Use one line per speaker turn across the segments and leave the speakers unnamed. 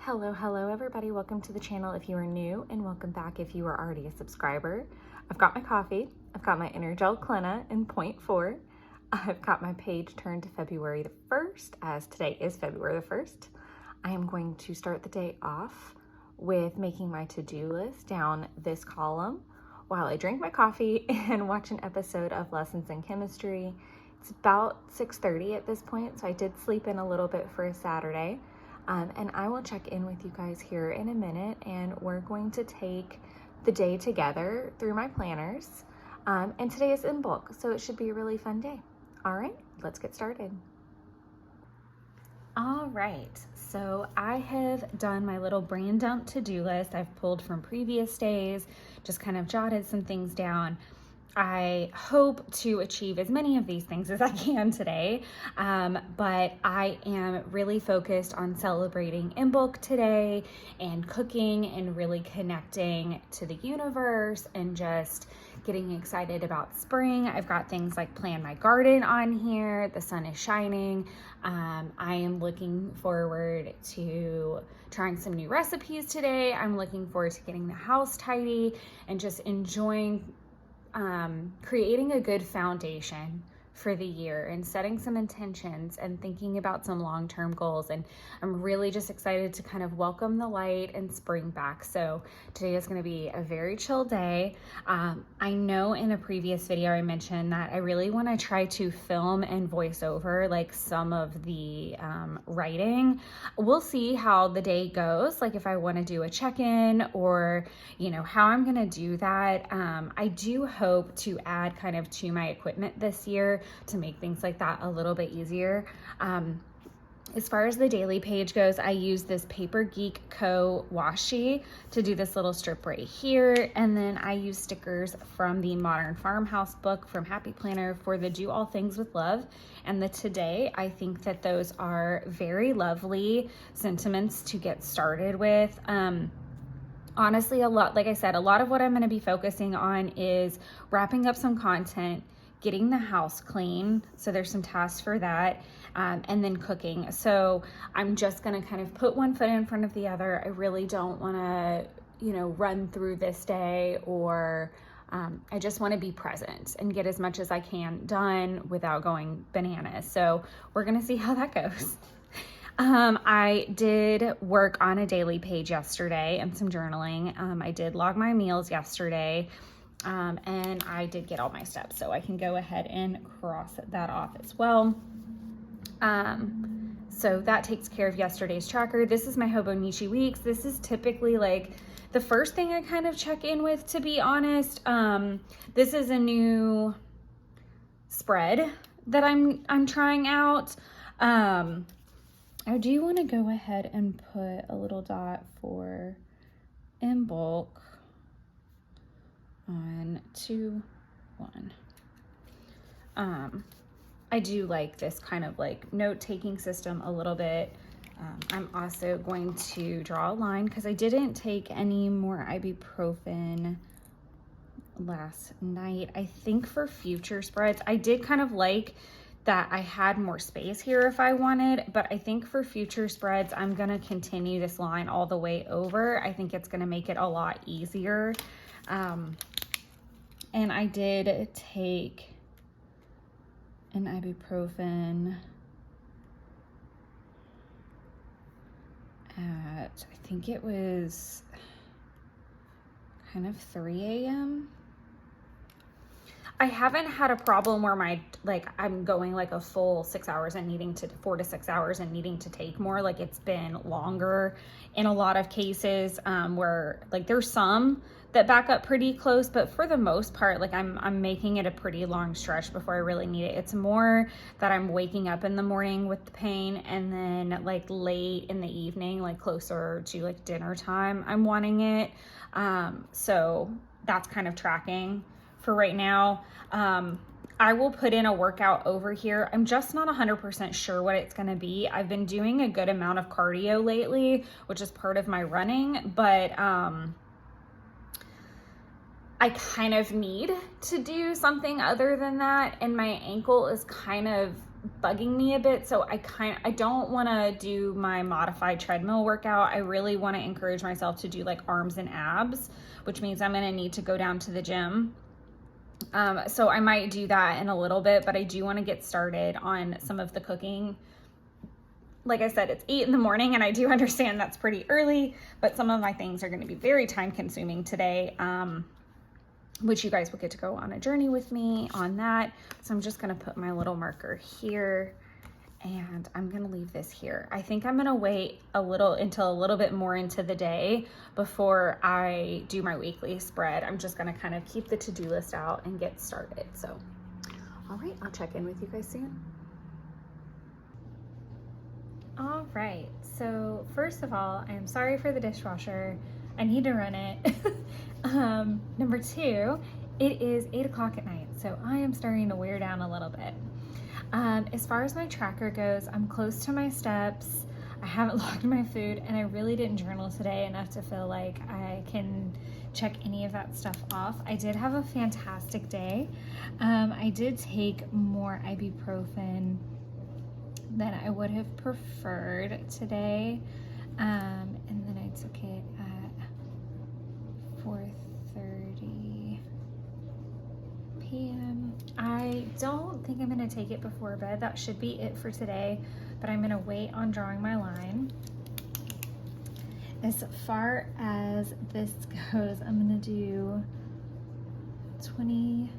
Hello everybody. Welcome to the channel if you are new, and welcome back if you are already a subscriber. I've got my coffee, I've got my Energel Clena in 0.4. I've got my page turned to February the 1st, as today is February the 1st. I am going to start the day off with making my to-do list down this column while I drink my coffee and watch an episode of Lessons in Chemistry. It's about 6:30 at this point, so I did sleep in a little bit for a Saturday. And I will check in with you guys here in a minute, and we're going to take the day together through my planners. And today is Imbolc, so it should be a really fun day. All right, let's get started. All right, so I have done my little brain dump to-do list. I've pulled from previous days, just kind of jotted some things down. I hope to achieve as many of these things as I can today, but I am really focused on celebrating Imbolc today and cooking and really connecting to the universe and just getting excited about spring. I've got things like plan my garden on here. The sun is shining. I am looking forward to trying some new recipes today. I'm looking forward to getting the house tidy and just enjoying creating a good foundation for the year and setting some intentions and thinking about some long-term goals. And I'm really just excited to kind of welcome the light and spring back. So today is going to be a very chill day. I know in a previous video I mentioned that I really want to try to film and voice over like some of the writing. We'll see how the day goes, like if I want to do a check-in or how I'm going to do that. I do hope to add kind of to my equipment this year to make things like that a little bit easier. As far as the daily page goes, I use this Paper Geek Co. washi to do this little strip right here. And then I use stickers from the Modern Farmhouse book from Happy Planner for the Do All Things with Love and the Today. I think that those are very lovely sentiments to get started with. Honestly, like I said, a lot of what I'm going to be focusing on is wrapping up some content, getting the house clean. So there's some tasks for that. And then cooking. So I'm just going to kind of put one foot in front of the other. I really don't want to, run through this day, or I just want to be present and get as much as I can done without going bananas. So we're going to see how that goes. I did work on a daily page yesterday and some journaling. I did log my meals yesterday. And I did get all my steps, so I can go ahead and cross that off as well. So that takes care of yesterday's tracker. This is my Hobonichi weeks. This is typically like the first thing I kind of check in with, to be honest. This is a new spread that I'm trying out. I do want to go ahead and put a little dot for Imbolc on 2-1. I do like this kind of like note-taking system a little bit. I'm also going to draw a line because I didn't take any more ibuprofen last night. I think for future spreads, I did kind of like that I had more space here if I wanted, but I think for future spreads, I'm gonna continue this line all the way over. I think it's gonna make it a lot easier. And I did take an ibuprofen at, I think it was kind of 3 a.m. I haven't had a problem where I'm going like a full 6 hours and needing to 4 to 6 hours and needing to take more. Like it's been longer in a lot of cases, where like there's some that back up pretty close, but for the most part, like I'm making it a pretty long stretch before I really need it. It's more that I'm waking up in the morning with the pain, and then like late in the evening, like closer to like dinner time, I'm wanting it. So that's kind of tracking for right now. I will put in a workout over here. I'm just not 100% sure what it's gonna be. I've been doing a good amount of cardio lately, which is part of my running, but I kind of need to do something other than that, and my ankle is kind of bugging me a bit. So I don't want to do my modified treadmill workout. I really want to encourage myself to do like arms and abs, which means I'm going to need to go down to the gym. So I might do that in a little bit, but I do want to get started on some of the cooking. Like I said, it's 8 in the morning, and I do understand that's pretty early, but some of my things are going to be very time consuming today, which you guys will get to go on a journey with me on that. So I'm just going to put my little marker here, and I'm going to leave this here. I think I'm going to wait until a little bit more into the day before I do my weekly spread. I'm just going to kind of keep the to-do list out and get started. So, all right, I'll check in with you guys soon. All right, so first of all, I am sorry for the dishwasher. I need to run it. Number 2, it is 8 o'clock at night, so I am starting to wear down a little bit. As far as my tracker goes, I'm close to my steps. I haven't logged my food, and I really didn't journal today enough to feel like I can check any of that stuff off. I did have a fantastic day. I did take more ibuprofen than I would have preferred today, and then I took it at 4:30 p.m. I don't think I'm going to take it before bed. That should be it for today, but I'm going to wait on drawing my line. As far as this goes, I'm going to do 20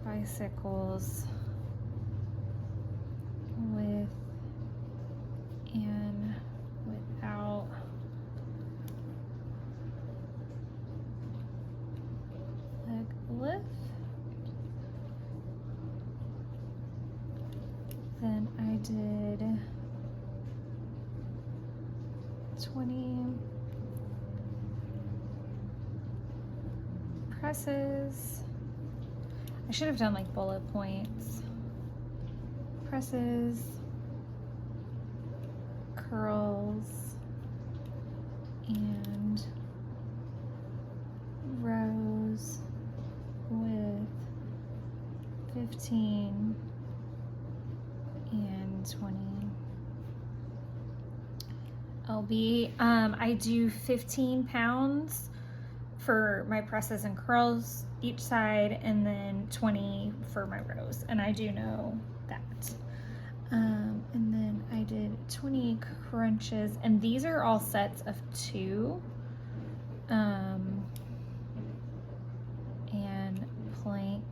bicycles with and without leg lift. Then I did 20 presses. I should have done like bullet points. Presses, curls, and rows with 15 and 20 lb. I do 15 pounds for my presses and curls each side, and then 20 for my rows, and I do know that. And then I did 20 crunches, and these are all sets of 2, and plank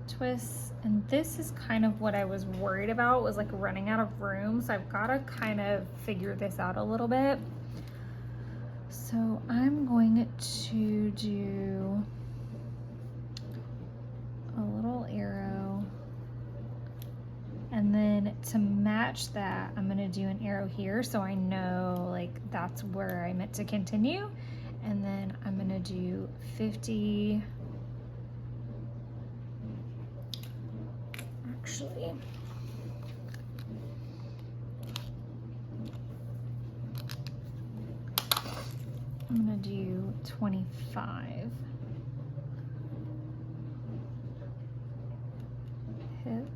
twists. And this is kind of what I was worried about, was like running out of room, so I've got to kind of figure this out a little bit. So I'm going to do a little arrow, and then to match that, I'm going to do an arrow here so I know like that's where I meant to continue. And then I'm going to do 50, actually, I'm going to do 25 hip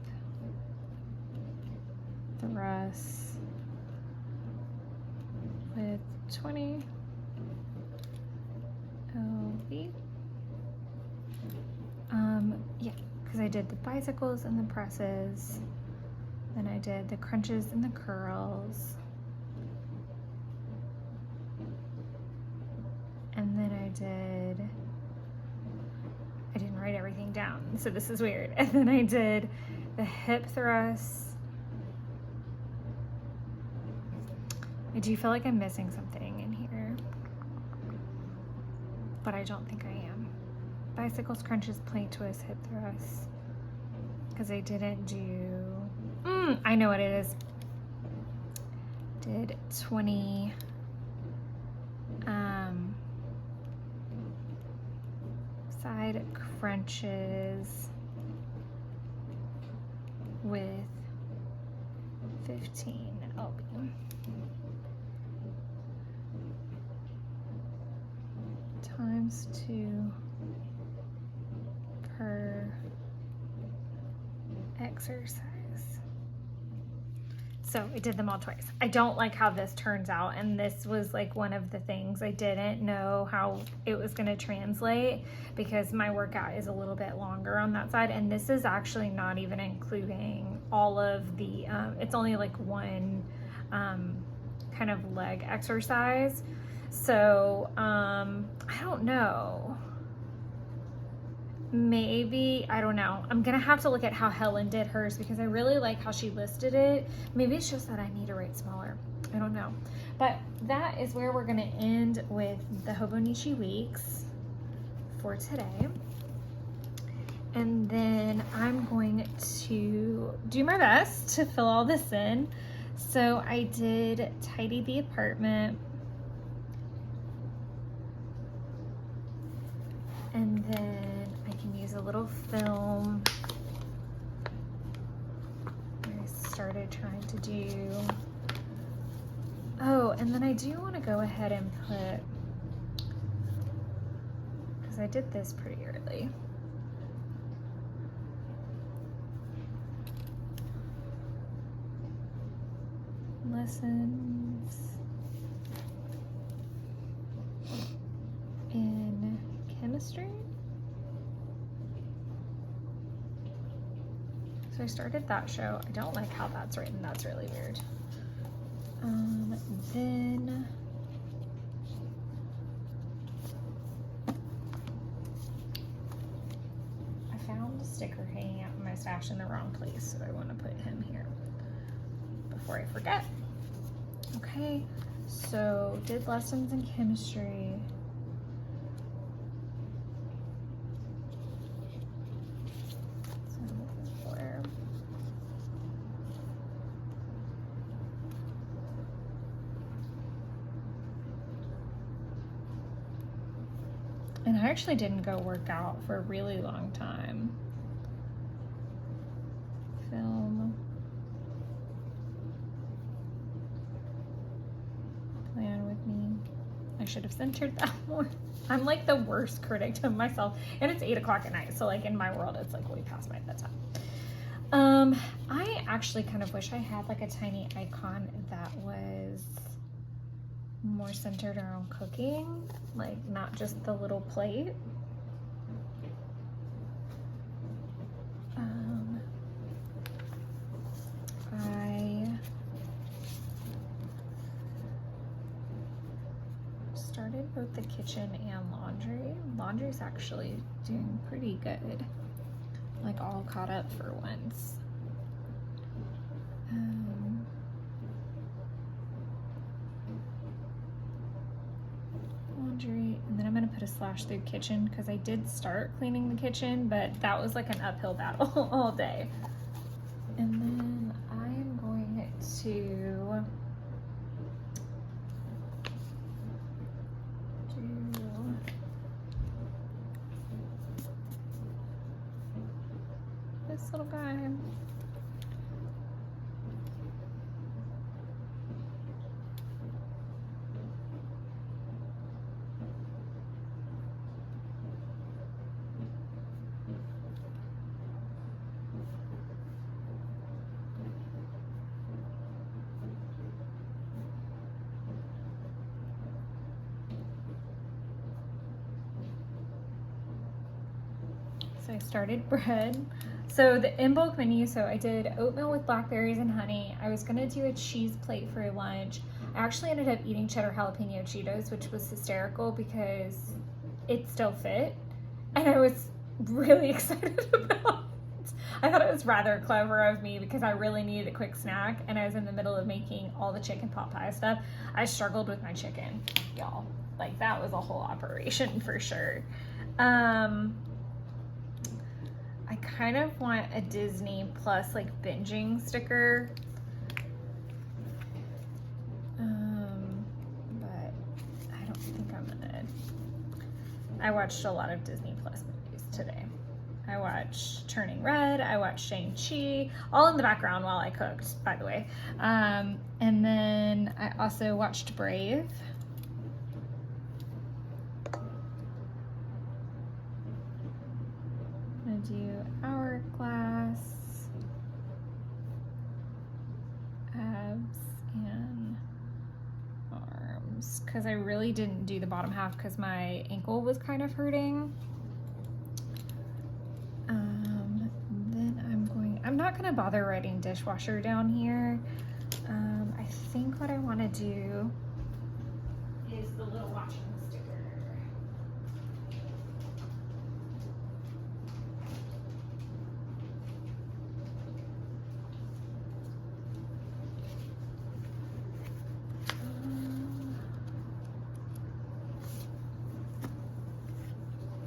thrusts with 20 lb. Yeah, because I did the bicycles and the presses, then I did the crunches and the curls, and then I didn't write everything down, so this is weird. And then I did the hip thrusts. I do feel like I'm missing something in here, but I don't think I am. Bicycles, crunches, plank twists, hip thrusts, because I didn't do, I know what it is. Did 20 side crunches with 15 lb. Times 2
exercise. So I did them all twice. I don't like how this turns out, and this was like one of the things I didn't know how it was going to translate, because my workout is a little bit longer on that side, and this is actually not even including all of the it's only like one kind of leg exercise. So I don't know, maybe, I don't know. I'm gonna have to look at how Helen did hers, because I really like how she listed it. Maybe it's just that I need to write smaller. I don't know. But that is where we're gonna end with the Hobonichi weeks for today. And then I'm going to do my best to fill all this in. So I did tidy the apartment. And then I can use a little film. I started trying to do, oh, and then I do want to go ahead and put, because I did this pretty early. Lessons in chemistry. So I started that show. I don't like how that's written. That's really weird. Then I found a sticker hanging out in my stash in the wrong place, so I want to put him here before I forget. Okay, so did lessons in chemistry. And I actually didn't go work out for a really long time. Film. Plan with me. I should have centered that more. I'm like the worst critic to myself. And it's 8 o'clock at night. So like in my world, it's like way past my bedtime. I actually kind of wish I had like a tiny icon that was more centered around cooking, like not just the little plate. I started both the kitchen and laundry. Laundry's actually doing pretty good, like all caught up for once. Laundry, and then I'm gonna put a slash through kitchen, because I did start cleaning the kitchen, but that was like an uphill battle all day. And then I am going to do this little guy. So I started bread. So the Imbolc menu, so I did oatmeal with blackberries and honey. I was gonna do a cheese plate for lunch. I actually ended up eating cheddar jalapeno Cheetos, which was hysterical because it still fit. And I was really excited about it. I thought it was rather clever of me, because I really needed a quick snack and I was in the middle of making all the chicken pot pie stuff. I struggled with my chicken, y'all. Like that was a whole operation for sure. I kind of want a Disney Plus like binging sticker. But I don't think I'm gonna. I watched a lot of Disney Plus movies today. I watched Turning Red, I watched Shang-Chi, all in the background while I cooked, by the way. And then I also watched Brave. I'm gonna do Hourglass. because I really didn't do the bottom half because my ankle was kind of hurting. Then I'm not gonna bother writing dishwasher down here. I think what I want to do is the little watching sticker.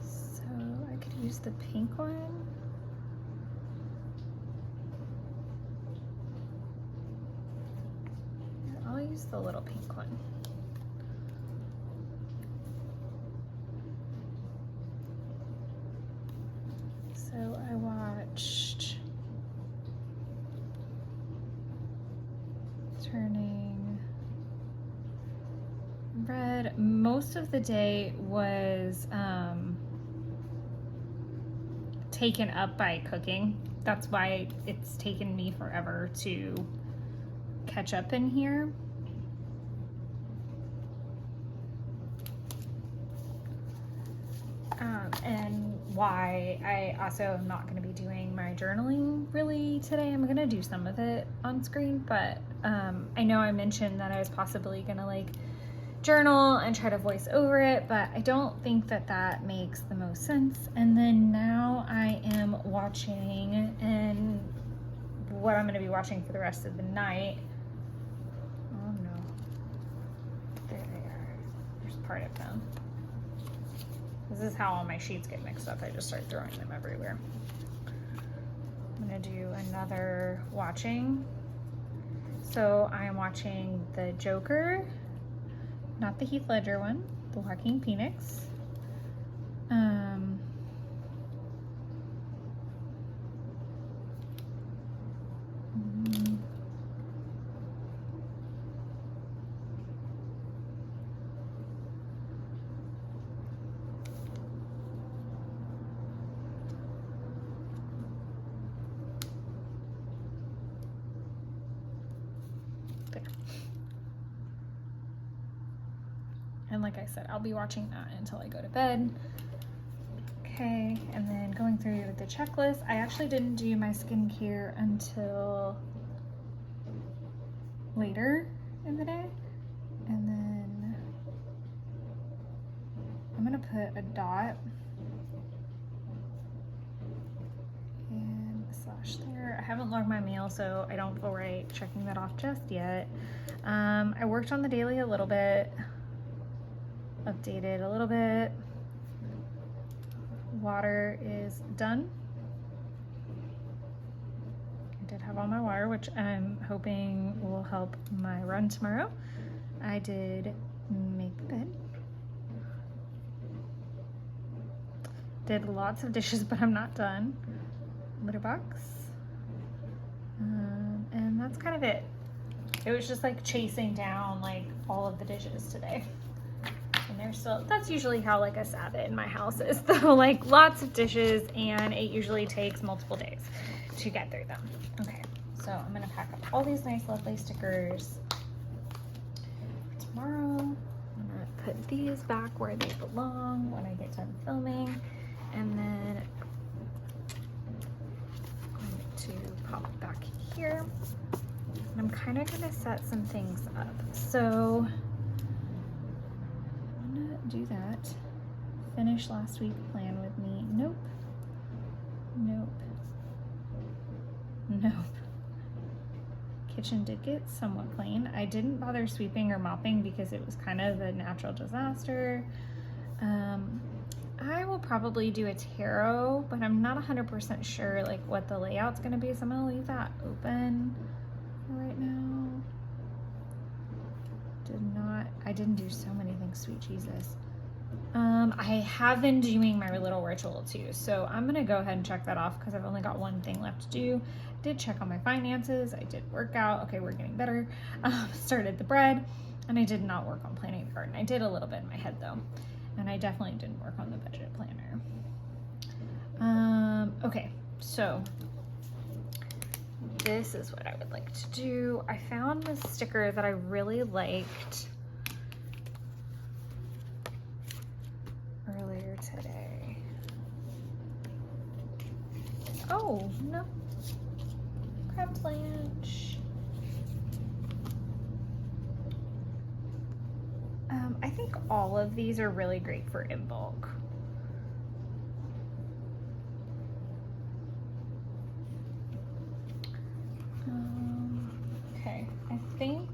So I could use the pink one. I'll use the little pink one. So I watched Turning Red. Most of the day was taken up by cooking. That's why it's taken me forever to catch up in here. And why I also am not going to be doing my journaling really today. I'm going to do some of it on screen, but I know I mentioned that I was possibly going to like journal and try to voice over it, but I don't think that that makes the most sense. And then now I am watching, and what I'm going to be watching for the rest of the night. Oh no, there they are. There's part of them. This is how all my sheets get mixed up. I just start throwing them everywhere. I'm gonna do another watching. So I am watching the Joker, not the Heath Ledger one, the Joaquin Phoenix. And like I said, I'll be watching that until I go to bed. Okay, and then going through the checklist. I actually didn't do my skincare until later in the day. And then I'm gonna put a dot and a slash there. I haven't logged my meal, so I don't feel right checking that off just yet. I worked on the daily a little bit. Updated a little bit. Water is done. I did have all my water, which I'm hoping will help my run tomorrow. I did make the bed. Did lots of dishes, but I'm not done. Litter box. And that's kind of it. It was just like chasing down like all of the dishes today. And they're still, that's usually how like a Sabbath in my house is though, like lots of dishes, and it usually takes multiple days to get through them. Okay, so I'm gonna pack up all these nice lovely stickers for tomorrow. I'm gonna put these back where they belong when I get done filming, and then I'm going to pop it back here. And I'm kind of gonna set some things up. So do that. Finish last week's plan with me. Nope. Nope. Nope. Kitchen did get somewhat clean. I didn't bother sweeping or mopping because it was kind of a natural disaster. I will probably do a tarot, but I'm not 100% sure like what the layout's gonna be, so I'm gonna leave that open right now. I didn't do so many things, sweet Jesus. I have been doing my little ritual too, so I'm gonna go ahead and check that off because I've only got one thing left to do. Did check on my finances, I did work out, okay, we're getting better. Started the bread, and I did not work on planning the garden. I did a little bit in my head though, and I definitely didn't work on the budget planner. Okay, so this is what I would like to do. I found this sticker that I really liked. today? Oh, no. Creme blanche. I think all of these are really great for Imbolc. Okay, I think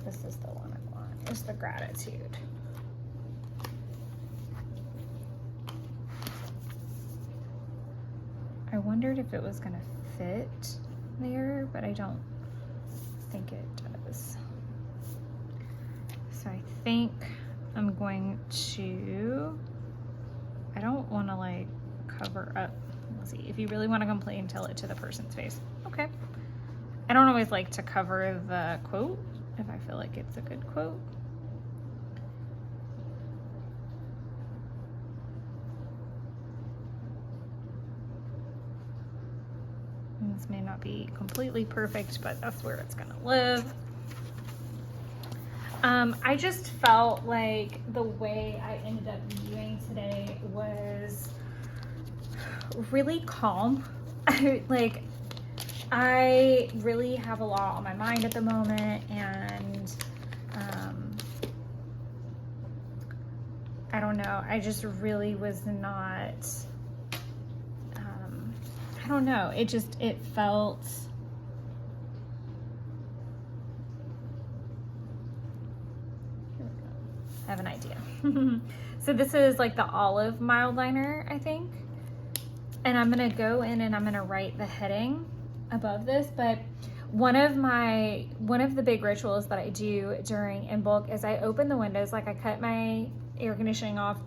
this is the one I want. It's the Gratitude. I wondered if it was gonna fit there, but I don't think it does. So I think I'm going to, I don't want to like cover up. Let's see, if you really want to complain, tell it to the person's face. Okay. I don't always like to cover the quote if I feel like it's a good quote. And this may not be completely perfect, but that's where it's gonna live. I just felt like the way I ended up viewing today was really calm. I really have a lot on my mind at the moment, and I don't know, I just really was not, I don't know, it felt, I have an idea. So this is like the olive mild liner, I think. And I'm gonna go in and I'm gonna write the heading above this, but one of the big rituals that I do during Imbolc is I open the windows, like I cut my air conditioning off.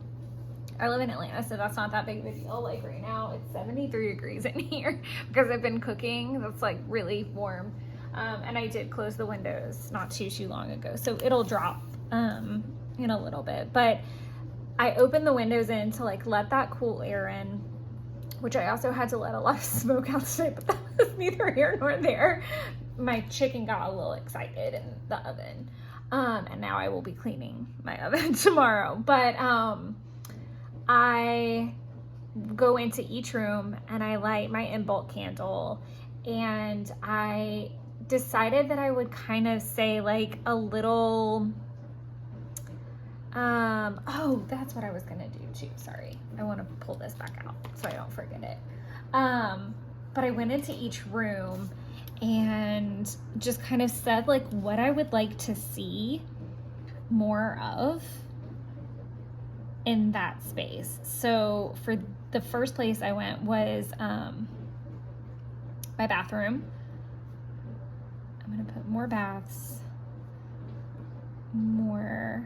I live in Atlanta, so that's not that big of a deal. Like right now it's 73 degrees in here because I've been cooking. That's like really warm. And I did close the windows not too long ago, so it'll drop in a little bit, but I opened the windows in to like let that cool air in, which I also had to let a lot of smoke out today, but that was neither here nor there. My chicken got a little excited in the oven, and now I will be cleaning my oven tomorrow. But I go into each room and I light my Imbolc candle, and I decided that I would kind of say like a little, oh, that's what I was gonna do too. Sorry, I want to pull this back out so I don't forget it. But I went into each room and just kind of said like what I would like to see more of in that space. So for the first place I went was my bathroom. I'm gonna put more baths, more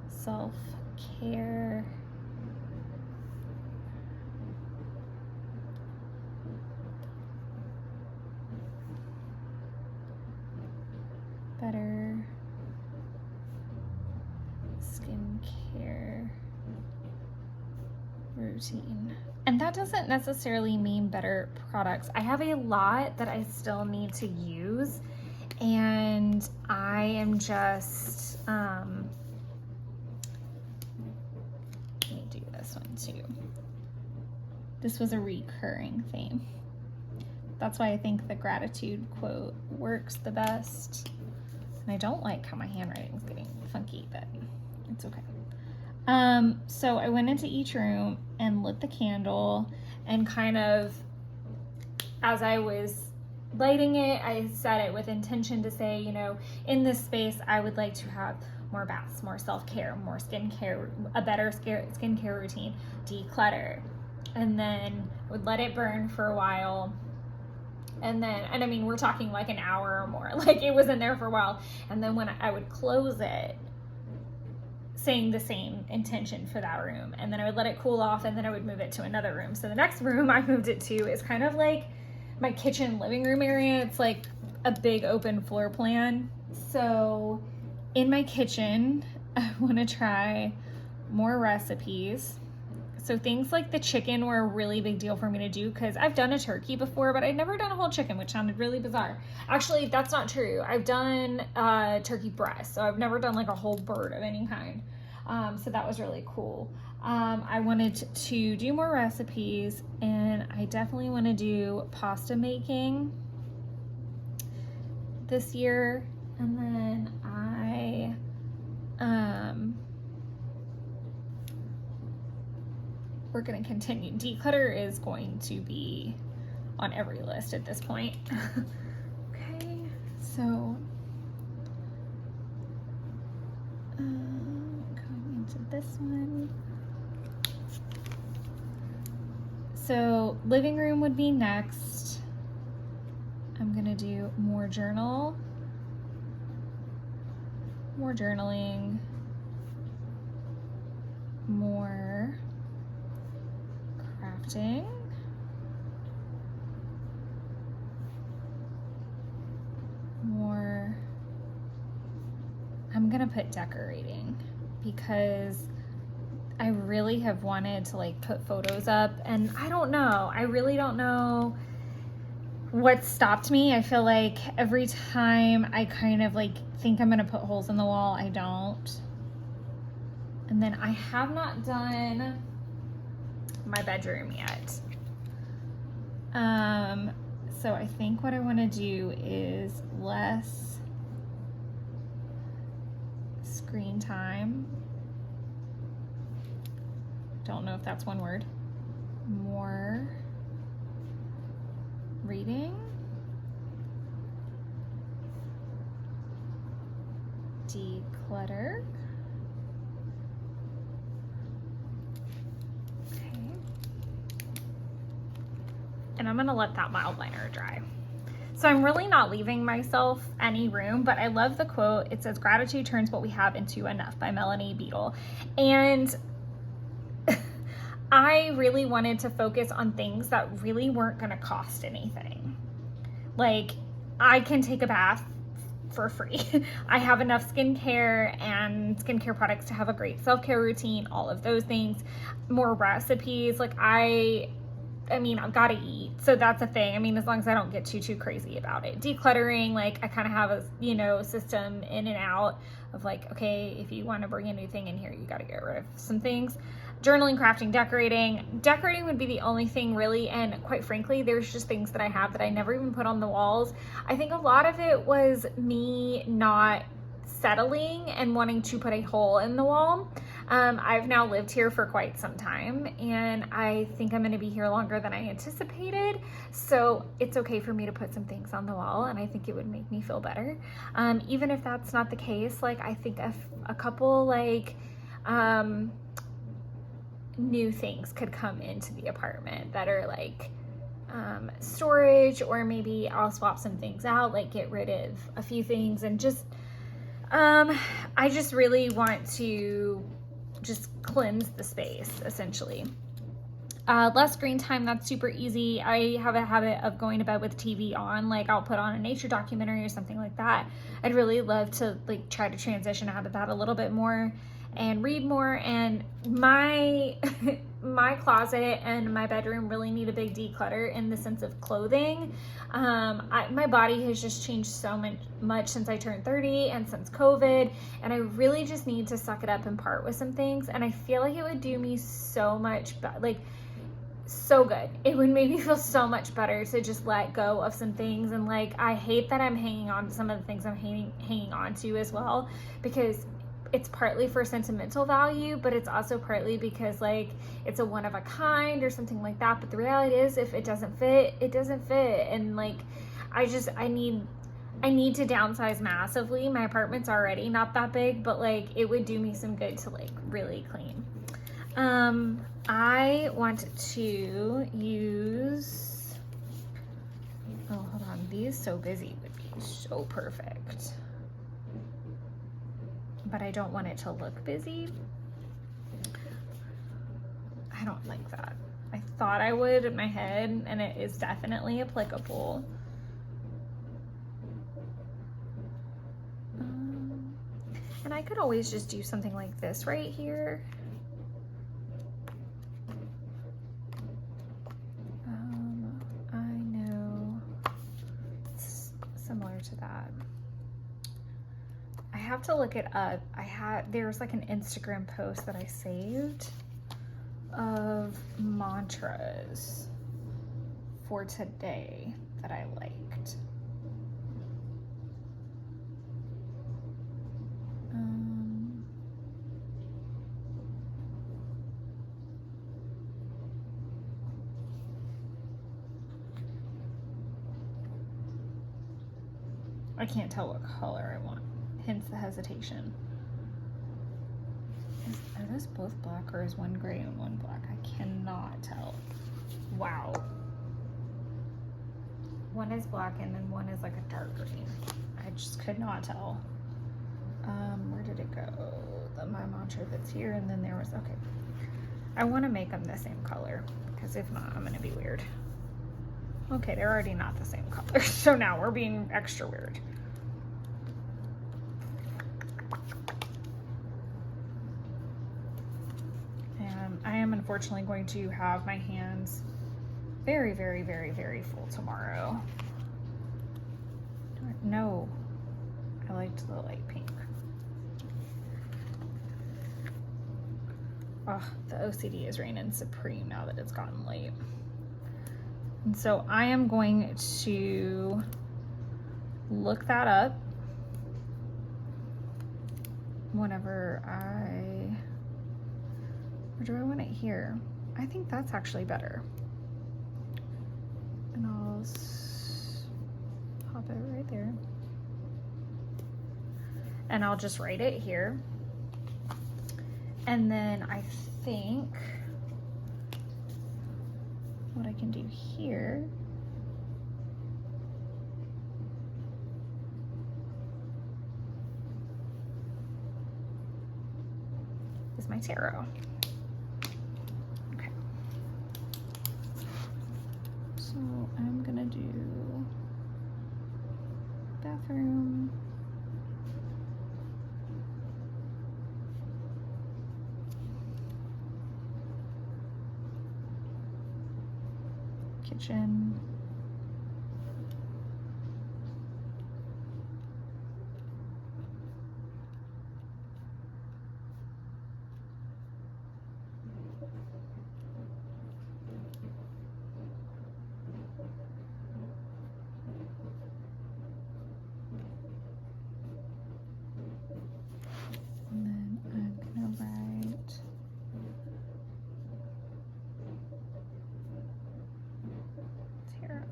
self-care, better skincare routine. And that doesn't necessarily mean better products. I have a lot that I still need to use, and I am just let me do this one too. This was a recurring theme. That's why I think the gratitude quote works the best. And I don't like how my handwriting's getting funky, but it's okay. So I went into each room and lit the candle, and kind of as I was lighting it, I set it with intention to say, you know, in this space, I would like to have more baths, more self-care, more skincare, a better skincare routine, declutter, and then would let it burn for a while. And I mean, we're talking like an hour or more, like it was in there for a while. And then when I would close it, saying the same intention for that room, and then I would let it cool off, and then I would move it to another room. So the next room I moved it to is kind of like my kitchen living room area. It's like a big open floor plan. So in my kitchen, I want to try more recipes. So things like the chicken were a really big deal for me to do, because I've done a turkey before, but I'd never done a whole chicken, which sounded really bizarre. Actually, that's not true. I've done turkey breast, so I've never done like a whole bird of any kind. So that was really cool. I wanted to do more recipes, and I definitely want to do pasta making this year. And then we're going to continue. Declutter is going to be on every list at this point. Okay, so going into this one. So living room would be next. I'm gonna do more journaling, more crafting, more, I'm gonna put decorating, because I really have wanted to like put photos up, and I really don't know what stopped me. I feel like every time I kind of like think I'm gonna put holes in the wall, I don't. And then I have not done my bedroom yet. So I think what I want to do is less screen time. Don't know if that's one word. More reading. Declutter. Okay. And I'm gonna let that mild liner dry. So I'm really not leaving myself any room, but I love the quote. It says, "Gratitude turns what we have into enough," by Melanie Beadle. And I really wanted to focus on things that really weren't gonna cost anything. Like, I can take a bath for free. I have enough skincare and skincare products to have a great self-care routine, all of those things. More recipes, like I mean, I've got to eat. So that's a thing. I mean, as long as I don't get too crazy about it. Decluttering, like I kind of have a, system in and out of like, okay, if you want to bring a new thing in here, you got to get rid of some things. Journaling, crafting, decorating. Decorating would be the only thing really. And quite frankly, there's just things that I have that I never even put on the walls. I think a lot of it was me not settling and wanting to put a hole in the wall. I've now lived here for quite some time, and I think I'm going to be here longer than I anticipated. So it's okay for me to put some things on the wall, and I think it would make me feel better. Even if that's not the case, like I think a couple like new things could come into the apartment that are like storage, or maybe I'll swap some things out, like get rid of a few things, and just I just really want to just cleanse the space, essentially. Less screen time, that's super easy. I have a habit of going to bed with TV on, like I'll put on a nature documentary or something like that. I'd really love to like try to transition out of that a little bit more and read more. And my my closet and my bedroom really need a big declutter in the sense of clothing. My body has just changed so much since I turned 30 and since COVID, and I really just need to suck it up and part with some things. And I feel like it would do me so much so good. It would make me feel so much better to just let go of some things. And like, I hate that I'm hanging on to some of the things I'm hanging on to as well, because it's partly for sentimental value, but it's also partly because like it's a one of a kind or something like that. But the reality is, if it doesn't fit, it doesn't fit. And like, I need to downsize massively. My apartment's already not that big, but like it would do me some good to like really clean. I want to use, oh, hold on. These So Busy would be so perfect, but I don't want it to look busy. I don't like that. I thought I would in my head, and it is definitely applicable. And I could always just do something like this right here. I know it's similar to that. I have to look it up. There's like an Instagram post that I saved of mantras for today that I liked. I can't tell what color I want, hence the hesitation. Are those both black, or is one gray and one black? I cannot tell. Wow. One is black and then one is like a dark green. I just could not tell. Where did it go? My mantra that's here, and then there was, okay. I want to make them the same color, because if not, I'm going to be weird. Okay, they're already not the same color, so now we're being extra weird. And I am unfortunately going to have my hands very, very, very, very full tomorrow. No, I liked the light pink. Oh, the OCD is reigning supreme now that it's gotten late. And so I am going to look that up whenever or do I want it here? I think that's actually better. And I'll pop it right there. And I'll just write it here. And then I think what I can do here is my tarot. Okay. So I'm gonna do bathroom, kitchen, and then I'm gonna write tarot.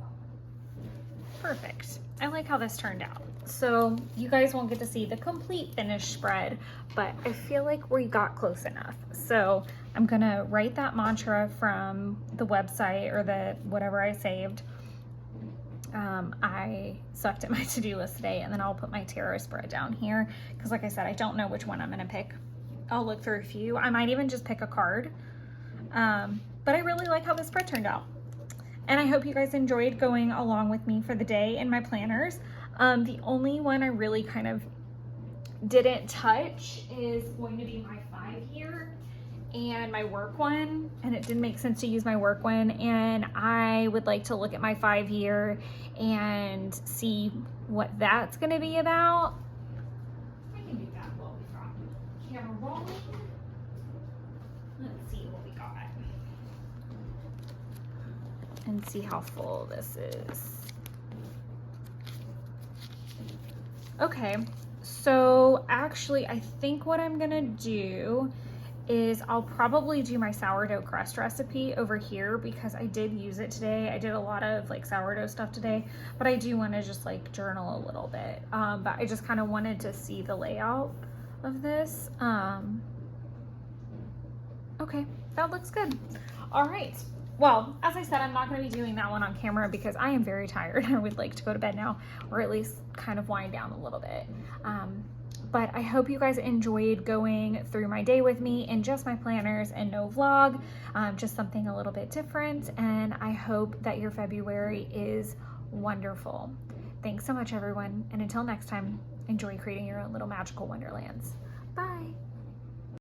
Perfect. I like how this turned out. So you guys won't get to see the complete finished spread, but I feel like we got close enough. So I'm gonna write that mantra from the website or the whatever I saved. I sucked at my to-do list today, and then I'll put my tarot spread down here because like I said, I don't know which one I'm gonna pick. I'll look through a few. I might even just pick a card. But I really like how this spread turned out. And I hope you guys enjoyed going along with me for the day in my planners. The only one I really kind of didn't touch is going to be my 5-year and my work one. And it didn't make sense to use my work one. And I would like to look at my 5-year and see what that's going to be about. I can do that while we've got camera rolling. Let's see what we got. And see how full this is. Okay, so actually I think what I'm gonna do is I'll probably do my sourdough crust recipe over here because I did use it today. I did a lot of like sourdough stuff today, but I do want to just like journal a little bit. But I just kind of wanted to see the layout of this. Okay, that looks good. All right. Well, as I said, I'm not going to be doing that one on camera because I am very tired. I would like to go to bed now, or at least kind of wind down a little bit. But I hope you guys enjoyed going through my day with me in just my planners and no vlog, just something a little bit different. And I hope that your February is wonderful. Thanks so much, everyone. And until next time, enjoy creating your own little magical wonderlands. Bye.